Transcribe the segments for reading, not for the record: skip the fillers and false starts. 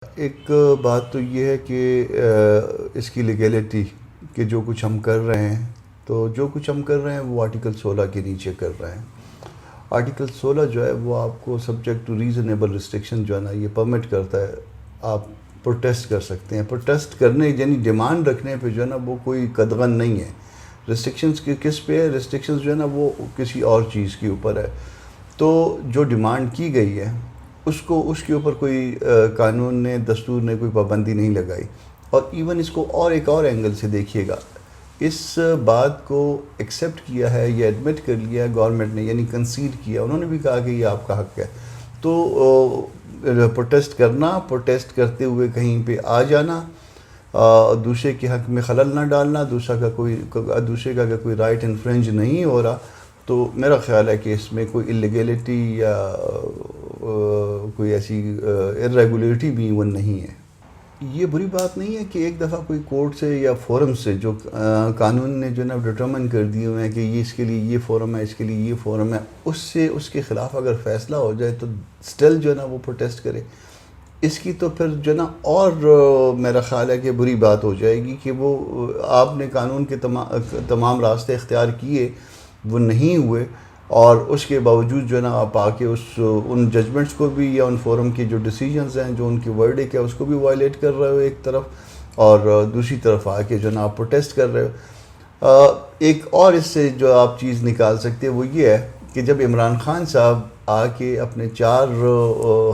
ایک بات تو یہ ہے کہ اس کی لیگیلٹی کہ جو کچھ ہم کر رہے ہیں تو جو کچھ ہم کر رہے ہیں وہ آرٹیکل 16 کے نیچے کر رہے ہیں. آرٹیکل 16 جو ہے وہ آپ کو سبجیکٹ ٹو ریزنیبل ریسٹرکشن جو ہے نا یہ پرمٹ کرتا ہے. آپ پروٹیسٹ کر سکتے ہیں. پروٹیسٹ کرنے یعنی ڈیمانڈ رکھنے پہ جو ہے نا وہ کوئی قدغن نہیں ہے. ریسٹرکشنز کس پہ ہے؟ ریسٹرکشنز جو ہے نا وہ کسی اور چیز کے اوپر ہے. تو جو ڈیمانڈ کی گئی ہے اس کے اوپر کوئی قانون نے دستور نے کوئی پابندی نہیں لگائی. اور ایون اس کو اور ایک اور اینگل سے دیکھیے گا. اس بات کو ایکسیپٹ کیا ہے یا ایڈمٹ کر لیا ہے گورنمنٹ نے, یعنی کنسیڈ کیا. انہوں نے بھی کہا کہ یہ آپ کا حق ہے. تو پروٹیسٹ کرنا, پروٹیسٹ کرتے ہوئے کہیں پہ آ جانا, دوسرے کے حق میں خلل نہ ڈالنا, دوسرے کا اگر کوئی رائٹ انفرنج نہیں ہو رہا تو میرا خیال ہے کہ اس میں کوئی اللیگیلٹی یا کوئی ایسی ارریگولیٹی بھی ایون نہیں ہے. یہ بری بات نہیں ہے کہ ایک دفعہ کوئی کورٹ سے یا فورم سے جو قانون نے جو ہے نا ڈٹرمن کر دیے ہوئے ہیں کہ یہ اس کے لیے یہ فورم ہے, اس کے لیے یہ فورم ہے, اس کے خلاف اگر فیصلہ ہو جائے تو سٹل جو ہے نا وہ پروٹیسٹ کرے. اس کی تو پھر جو ہے نا اور میرا خیال ہے کہ بری بات ہو جائے گی کہ وہ آپ نے قانون کے تمام راستے اختیار کیے, وہ نہیں ہوئے, اور اس کے باوجود جو ہے نا آپ آ کے ان ججمنٹس کو بھی یا ان فورم کی جو ڈیسیجنز ہیں جو ان کی ورڈک ہے اس کو بھی وائلیٹ کر رہے ہو ایک طرف, اور دوسری طرف آ کے جو ہے نا آپ پروٹیسٹ کر رہے ہو. ایک اور اس سے جو آپ چیز نکال سکتے ہیں وہ یہ ہے کہ جب عمران خان صاحب آ کے اپنے 4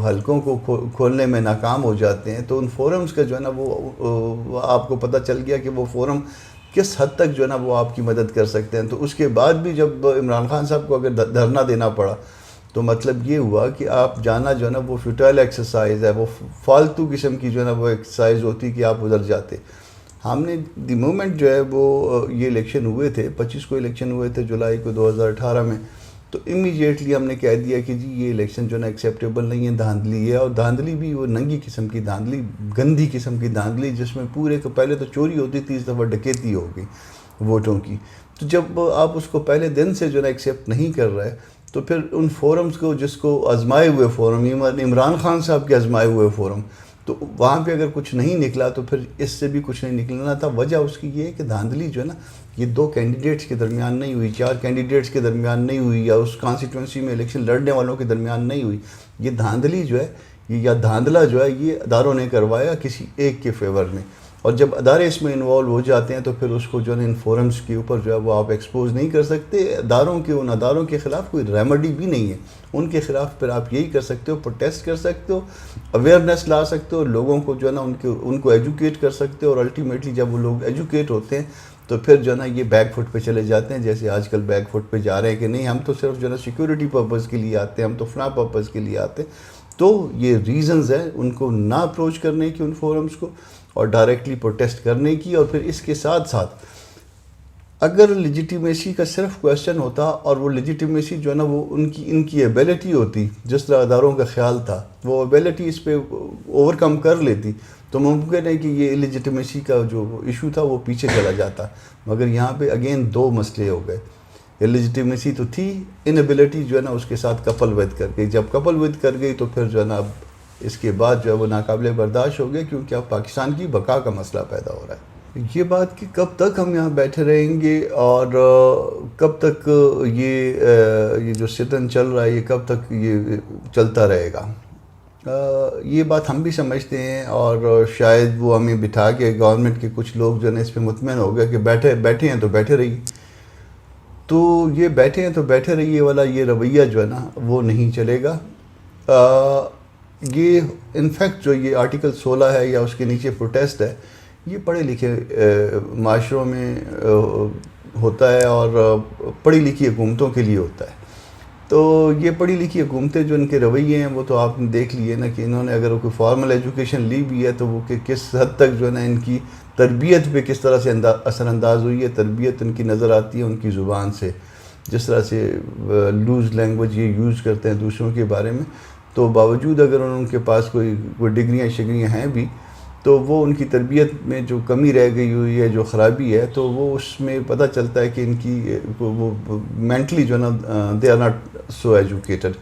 حلقوں کو کھولنے میں ناکام ہو جاتے ہیں تو ان فورمز کا جو ہے نا وہ آپ کو پتہ چل گیا کہ وہ فورم کس حد تک جو ہے نا وہ آپ کی مدد کر سکتے ہیں. تو اس کے بعد بھی جب عمران خان صاحب کو اگر دھرنا دینا پڑا تو مطلب یہ ہوا کہ آپ جانا جو ہے نا وہ فیوٹائل ایکسرسائز ہے, وہ فالتو قسم کی جو ہے نا وہ ایکسرسائز ہوتی کہ آپ ادھر جاتے. ہم نے دی مومنٹ جو ہے وہ یہ الیکشن ہوئے تھے, 25 کو الیکشن ہوئے تھے جولائی کو 2018 میں, تو امیڈیٹلی ہم نے کہہ دیا کہ جی یہ الیکشن جو ہے نا ایکسیپٹیبل نہیں ہے, دھاندلی ہے. اور دھاندلی بھی وہ ننگی قسم کی دھاندلی, گندی قسم کی دھاندلی, جس میں پورے کو پہلے تو چوری ہوتی تھی, اس دفعہ ڈکیتی ہو گئی ووٹوں کی. تو جب آپ اس کو پہلے دن سے جو ہے نا ایکسیپٹ نہیں کر رہے تو پھر ان فورمز کو, جس کو آزمائے ہوئے فورم, عمران خان صاحب کے آزمائے ہوئے فورم, تو وہاں پہ اگر کچھ نہیں نکلا تو پھر اس سے بھی کچھ نہیں نکلنا تھا. وجہ اس کی یہ ہے کہ دھاندلی جو ہے نا یہ 2 کینڈیڈیٹس کے درمیان نہیں ہوئی, 4 کینڈیڈیٹس کے درمیان نہیں ہوئی, یا اس کانسٹیٹوئنسی میں الیکشن لڑنے والوں کے درمیان نہیں ہوئی. یہ دھاندلی جو ہے یا دھاندلا جو ہے یہ اداروں نے کروایا کسی ایک کے فیور میں, اور جب ادارے اس میں انوالو ہو جاتے ہیں تو پھر اس کو جو ہے ان فورمز کے اوپر جو ہے وہ آپ ایکسپوز نہیں کر سکتے. ان اداروں کے خلاف کوئی ریمیڈی بھی نہیں ہے. ان کے خلاف پھر آپ یہی کر سکتے ہو, پروٹیسٹ کر سکتے ہو, اویئرنیس لا سکتے ہو, لوگوں کو جو ہے نا ان کو ایجوکیٹ کر سکتے ہو, اور الٹیمیٹلی جب وہ لوگ ایجوکیٹ ہوتے ہیں تو پھر جو ہے نا یہ بیک فٹ پہ چلے جاتے ہیں, جیسے آج کل بیک فٹ پہ جا رہے ہیں کہ نہیں ہم تو صرف جو ہے نا سیکیورٹی پرپز کے لیے آتے ہیں, ہم تو فلاں پرپز کے لیے آتے ہیں. تو یہ ریزنز ہیں ان کو نہ اپروچ کرنے کی ان فورمز کو, اور ڈائریکٹلی پروٹیسٹ کرنے کی. اور پھر اس کے ساتھ ساتھ اگر لیجیٹیمیسی کا صرف کویسچن ہوتا, اور وہ لیجیٹیمیسی جو ہے نا وہ ان کی ایبیلٹی ہوتی, جس طرح اداروں کا خیال تھا, وہ ایبیلٹی اس پہ اوور کم کر لیتی, تو ممکن ہے کہ یہ لیجیٹیمیسی کا جو ایشو تھا وہ پیچھے چلا جاتا. مگر یہاں پہ اگین 2 مسئلے ہو گئے. لیجیٹیمیسی تو تھی, انیبلٹی جو ہے نا اس کے ساتھ کپل ود کر گئی. جب کپل ود کر گئی تو پھر جو ہے نا اب اس کے بعد جو ہے وہ ناقابل برداشت ہو گئے, کیونکہ اب پاکستان کی بقا کا مسئلہ پیدا ہو رہا ہے. یہ بات کہ کب تک ہم یہاں بیٹھے رہیں گے اور کب تک یہ جو ستن چل رہا ہے یہ کب تک یہ چلتا رہے گا, یہ بات ہم بھی سمجھتے ہیں. اور شاید وہ ہمیں بٹھا کے گورنمنٹ کے کچھ لوگ جو ہے نا اس پہ مطمئن ہو گئے کہ بیٹھے ہیں تو بیٹھے رہیے. تو یہ بیٹھے ہیں تو بیٹھے رہیے والا یہ رویہ جو ہے نا وہ نہیں چلے گا. یہ انفیکٹ جو یہ آرٹیکل 16 ہے یا اس کے نیچے پروٹیسٹ ہے, یہ پڑھے لکھے معاشروں میں ہوتا ہے, اور پڑھی لکھی حکومتوں کے لیے ہوتا ہے. تو یہ پڑھی لکھی حکومتیں جو ان کے رویے ہیں وہ تو آپ نے دیکھ لیے نا کہ انہوں نے اگر کوئی فارمل ایجوکیشن لی بھی ہے تو وہ کہ کس حد تک جو ہے نا ان کی تربیت پہ کس طرح سے اثر انداز ہوئی ہے. تربیت ان کی نظر آتی ہے ان کی زبان سے, جس طرح سے لوز لینگویج یہ یوز کرتے ہیں دوسروں کے بارے میں. تو باوجود اگر ان کے پاس کوئی ڈگریاں شگریاں ہیں بھی تو وہ ان کی تربیت میں جو کمی رہ گئی ہوئی ہے, جو خرابی ہے, تو وہ اس میں پتہ چلتا ہے کہ ان کی وہ مینٹلی جو ہے نا they are not so educated.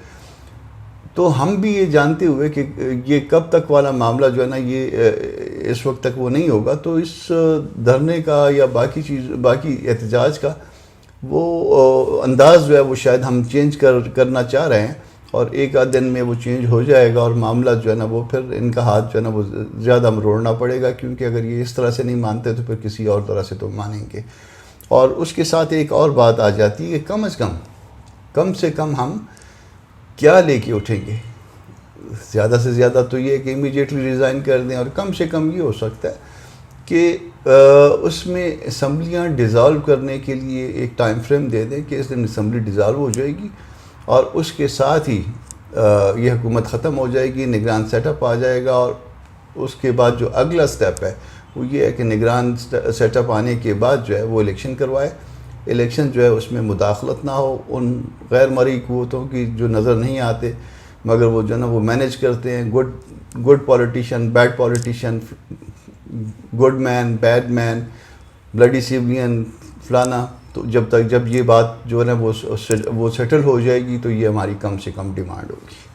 تو ہم بھی یہ جانتے ہوئے کہ یہ کب تک والا معاملہ جو ہے نا یہ اس وقت تک وہ نہیں ہوگا، تو اس دھرنے کا یا باقی احتجاج کا وہ انداز جو ہے وہ شاید ہم چینج کرنا چاہ رہے ہیں، اور ایک آدھ دن میں وہ چینج ہو جائے گا، اور معاملہ جو ہے نا وہ پھر ان کا ہاتھ جو ہے نا وہ زیادہ مروڑنا پڑے گا، کیونکہ اگر یہ اس طرح سے نہیں مانتے تو پھر کسی اور طرح سے تو مانیں گے۔ اور اس کے ساتھ ایک اور بات آ جاتی ہے کہ کم سے کم ہم کیا لے کے اٹھیں گے۔ زیادہ سے زیادہ تو یہ ہے کہ امیڈیٹلی ریزائن کر دیں، اور کم سے کم یہ ہو سکتا ہے کہ اس میں اسمبلیاں ڈیزالو کرنے کے لیے ایک ٹائم فریم دے دیں کہ اس دن اسمبلی ڈیزالو ہو جائے گی، اور اس کے ساتھ ہی یہ حکومت ختم ہو جائے گی، نگران سیٹ اپ آ جائے گا، اور اس کے بعد جو اگلا سٹیپ ہے وہ یہ ہے کہ نگران سیٹ اپ آنے کے بعد جو ہے وہ الیکشن کروائے۔ الیکشن جو ہے اس میں مداخلت نہ ہو ان غیر مرئی قوتوں کی جو نظر نہیں آتے، مگر وہ جو ہے نا وہ مینیج کرتے ہیں، good politician, bad politician, good man, bad man, bloody civilian, فلانا۔ تو جب یہ بات جو ہے نا وہ سیٹل ہو جائے گی تو یہ ہماری کم سے کم ڈیمانڈ ہوگی۔